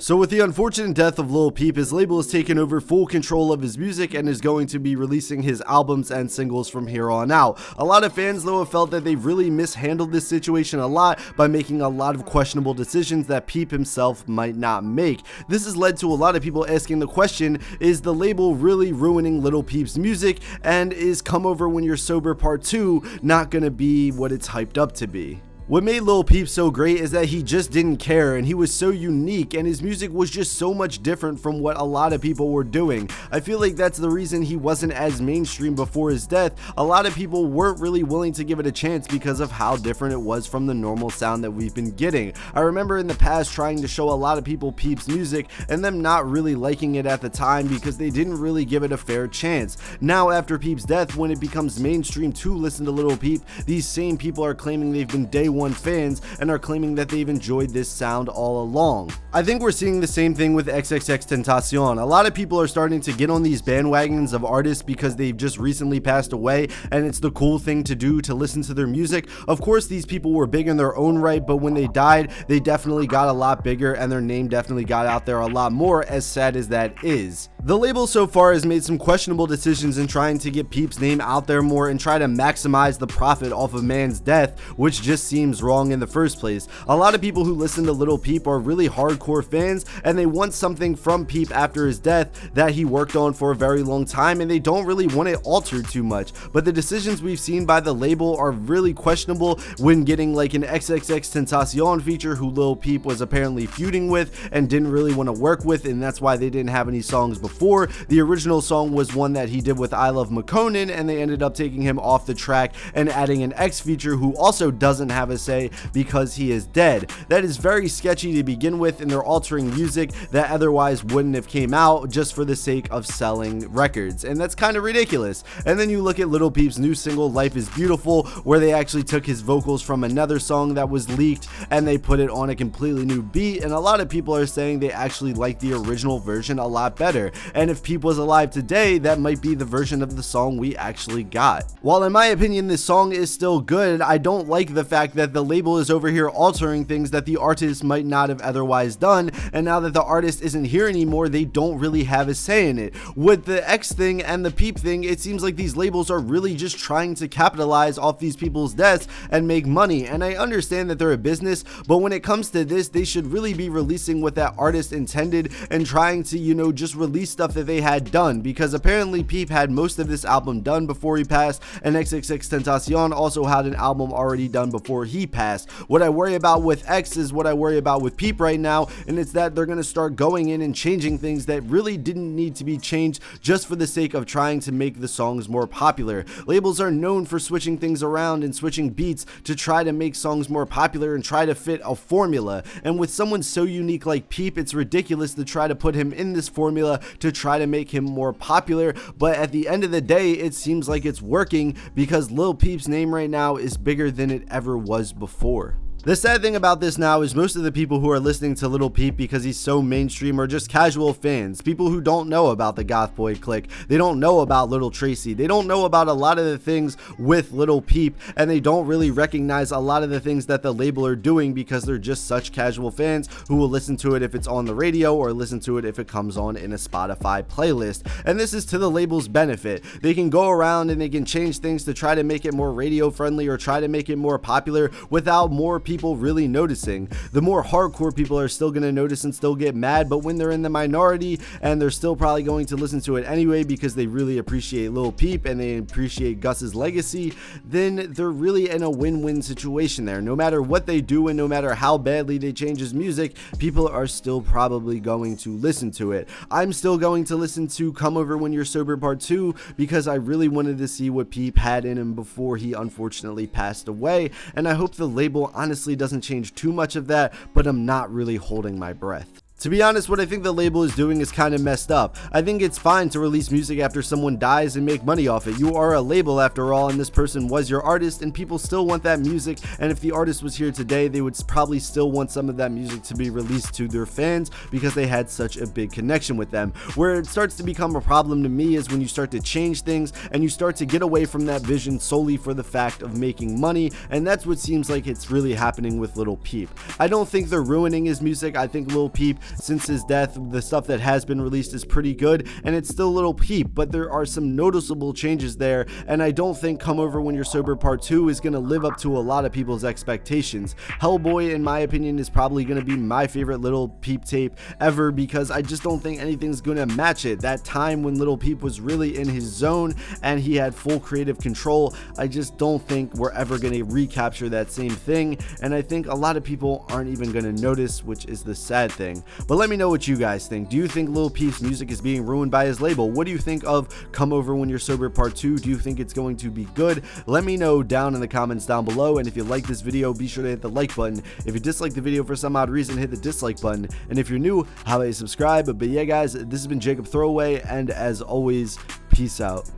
So with the unfortunate death of Lil Peep, his label has taken over full control of his music and is going to be releasing his albums and singles from here on out. A lot of fans though have felt that they've really mishandled this situation a lot by making a lot of questionable decisions that Peep himself might not make. This has led to a lot of people asking the question, is the label really ruining Lil Peep's music, and is Come Over When You're Sober Part 2 not gonna be what it's hyped up to be? What made Lil Peep so great is that he just didn't care, and he was so unique, and his music was just so much different from what a lot of people were doing. I feel like that's the reason he wasn't as mainstream before his death. A lot of people weren't really willing to give it a chance because of how different it was from the normal sound that we've been getting. I remember in the past trying to show a lot of people Peep's music and them not really liking it at the time because they didn't really give it a fair chance. Now after Peep's death, when it becomes mainstream to listen to Lil Peep, these same people are claiming they've been day one fans and are claiming that they've enjoyed this sound all along. I think we're seeing the same thing with XXXTentacion. A lot of people are starting to get on these bandwagons of artists because they've just recently passed away and it's the cool thing to do to listen to their music. Of course, these people were big in their own right, but when they died, they definitely got a lot bigger and their name definitely got out there a lot more, as sad as that is. The label so far has made some questionable decisions in trying to get Peep's name out there more and try to maximize the profit off of man's death, which just seems wrong in the first place. A lot of people who listen to Lil Peep are really hardcore fans and they want something from Peep after his death that he worked on for a very long time, and they don't really want it altered too much. But the decisions we've seen by the label are really questionable when getting like an XXXTentacion feature who Lil Peep was apparently feuding with and didn't really want to work with, and that's why they didn't have any songs before. The original song was one that he did with I Love McConan, and they ended up taking him off the track and adding an X feature who also doesn't have a say because he is dead. That is very sketchy to begin with, and they're altering music that otherwise wouldn't have came out just for the sake of selling records, and that's kind of ridiculous. And then you look at Lil Peep's new single Life Is Beautiful, where they actually took his vocals from another song that was leaked and they put it on a completely new beat, and a lot of people are saying they actually like the original version a lot better. And if Peep was alive today, that might be the version of the song we actually got. While in my opinion this song is still good, I don't like the fact that the label is over here altering things that the artist might not have otherwise done, and now that the artist isn't here anymore, they don't really have a say in it. With the X thing and the Peep thing, it seems like these labels are really just trying to capitalize off these people's deaths and make money, and I understand that they're a business, but when it comes to this, they should really be releasing what that artist intended and trying to, you know, just release stuff that they had done, because apparently Peep had most of this album done before he passed, and XXXTentacion also had an album already done before he passed. What I worry about with X is what I worry about with Peep right now, and it's that they're going to start going in and changing things that really didn't need to be changed just for the sake of trying to make the songs more popular. Labels are known for switching things around and switching beats to try to make songs more popular and try to fit a formula, and with someone so unique like Peep, it's ridiculous to try to put him in this formula to try to make him more popular. But at the end of the day, it seems like it's working because Lil Peep's name right now is bigger than it ever was before. The sad thing about this now is most of the people who are listening to Lil Peep because he's so mainstream are just casual fans, people who don't know about the Goth Boy clique, they don't know about Lil Tracy, they don't know about a lot of the things with Lil Peep, and they don't really recognize a lot of the things that the label are doing because they're just such casual fans who will listen to it if it's on the radio or listen to it if it comes on in a Spotify playlist. And this is to the label's benefit. They can go around and they can change things to try to make it more radio friendly or try to make it more popular without more people really noticing. The more hardcore people are still going to notice and still get mad, but when they're in the minority and they're still probably going to listen to it anyway because they really appreciate Lil Peep and they appreciate Gus's legacy, then they're really in a win-win situation there. No matter what they do and no matter how badly they change his music, people are still probably going to listen to it. I'm still going to listen to Come Over When You're Sober Part 2 because I really wanted to see what Peep had in him before he unfortunately passed away, and I hope the label honestly doesn't change too much of that, but I'm not really holding my breath. To be honest, what I think the label is doing is kind of messed up. I think it's fine to release music after someone dies and make money off it. You are a label after all, and this person was your artist, and people still want that music, and if the artist was here today, they would probably still want some of that music to be released to their fans because they had such a big connection with them. Where it starts to become a problem to me is when you start to change things and you start to get away from that vision solely for the fact of making money, and that's what seems like it's really happening with Lil Peep. I don't think they're ruining his music. I think Lil Peep since his death, the stuff that has been released is pretty good, and it's still Lil Peep, but there are some noticeable changes there, and I don't think Come Over When You're Sober Part 2 is going to live up to a lot of people's expectations. Hellboy, in my opinion, is probably going to be my favorite Lil Peep tape ever, because I just don't think anything's going to match it. That time when Lil Peep was really in his zone and he had full creative control, I just don't think we're ever going to recapture that same thing, and I think a lot of people aren't even going to notice, which is the sad thing. But let me know what you guys think. Do you think Lil Peep's music is being ruined by his label? What do you think of Come Over When You're Sober Part 2? Do you think it's going to be good? Let me know down in the comments down below, and if you like this video, be sure to hit the like button. If you dislike the video for some odd reason, hit the dislike button, and if you're new, how about you subscribe? But yeah guys, this has been Jacob Throwaway, and as always, peace out.